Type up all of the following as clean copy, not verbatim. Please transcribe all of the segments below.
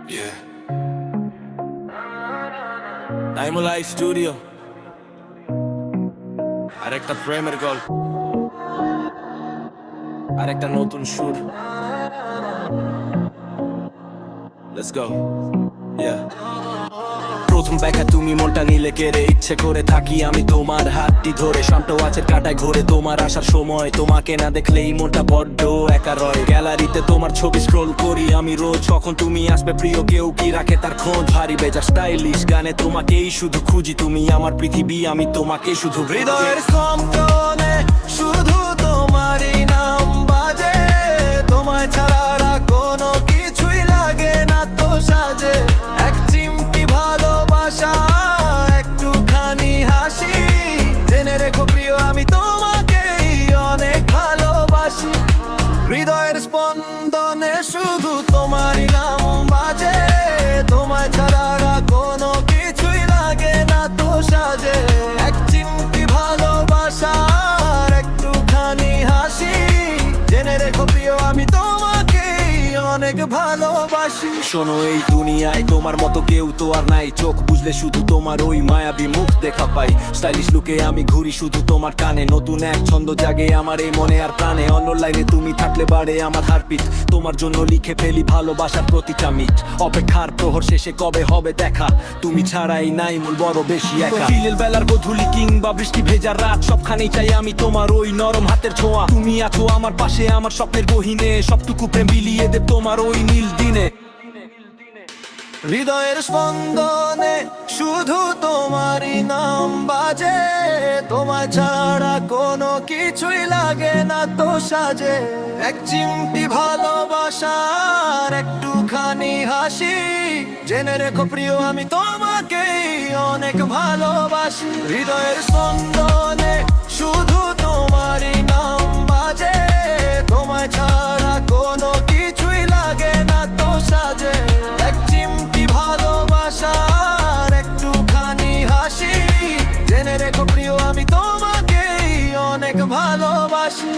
Yeah. নাইমুলাই studio আর একটা প্রেমের গল্প আর একটা নতুন সুর Let's go. Yeah. প্রথম দেখা তুমি মনটা নিলে কেড়ে ইচ্ছে করে থাকি আমি তোমার হাতটি ধরে শান্ত আছে কাটায় ঘুরে তোমার আসার সময় তোমাকে না দেখলেই মনটা বড্ড একা রয় গ্যালারিতে তোমার ছবি স্ক্রোল করি আমি রোজ কখন তুমি আসবে প্রিয় কেউ কি রাখে তার খোঁজ ভারী বেজা স্টাইলিশ গানে তোমাকেই শুধু খুঁজি তুমি আমার পৃথিবী আমি তোমাকে শুধু হৃদয়ের কম্পনে শুধু তোমারই নাম বাজে তোমায় ছাড়া আর কোনো কিছুই লাগে না তো সাজে এক চিমটি ভালোবাসা একটুখানি হাসি জেনে রেখো প্রিয় আমি তোমাকেই অনেক ভালোবাসি হৃদয়ের স্পন্দনে শুধু তোমারই নাম বাজে তোমায় ছাড়া আর কোনো কিছুই লাগে না তো সাজে এক চিমটি ভালোবাসা একটুখানি হাসি জেনে রেখো প্রিয় আমি তোমাকেই অনেক ভালোবাসি শোনো এই দুনিয়ায় তোমার মতো কেউ তো আর নাই চোখ বুঝলে শুধু তোমার ওই মায়াবী মুখ দেখা পাই স্টাইলিশ লুকে আমি ঘুরি শুধু তোমার কানে নতুন এক ছন্দ জাগে আমার এই মনে আর প্রাণে অন্য লাইনে তুমি থাকলে বাড়ে আমার হারপিট তোমার জন্য লিখে ফেলি ভালোবাসার প্রতিটা মিট অপেক্ষার প্রহর শেষে কবে হবে দেখা তুমি ছাড়াই নাই মূল বড় বেশি একা বিকেল বেলার গধূলি কিংবা বৃষ্টি ভেজা রাত সবখানেই চাই আমি তোমার ওই নরম হাতের ছোঁয়া তুমি আছো আমার পাশে আমার স্বপ্নের গহীনে সবটুকু প্রেম বিলিয়ে দেব তোমার ওই নীল দিনে হৃদয়ের স্পন্দনে শুধু তোমারই নাম বাজে তোমায় ছাড়া কোনো কিছুই লাগে না তো সাজে এক চিমটি ভালোবাসার একটুখানি হাসি জেনে রেখো প্রিয় আমি তোমাকেই অনেক ভালোবাসি হৃদয়ের স্পন্দনে শুধু তোমারই নাম বাজে তোমায় ছাড়া কোনো কিছুই লাগে না তো সাজে এক চিমটি ভালোবাসার একটুখানি হাসি জেনে রেখো প্রিয় আমি তোমাকেই অনেক ভালোবাসি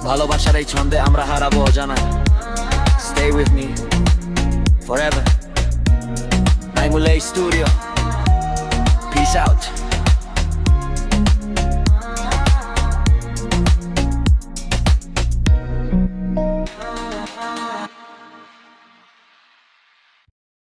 ভালোবাসার এই ছন্দে আমরা হারাবো অজানা Stay with me forever নাইমুলাই স্টুডিও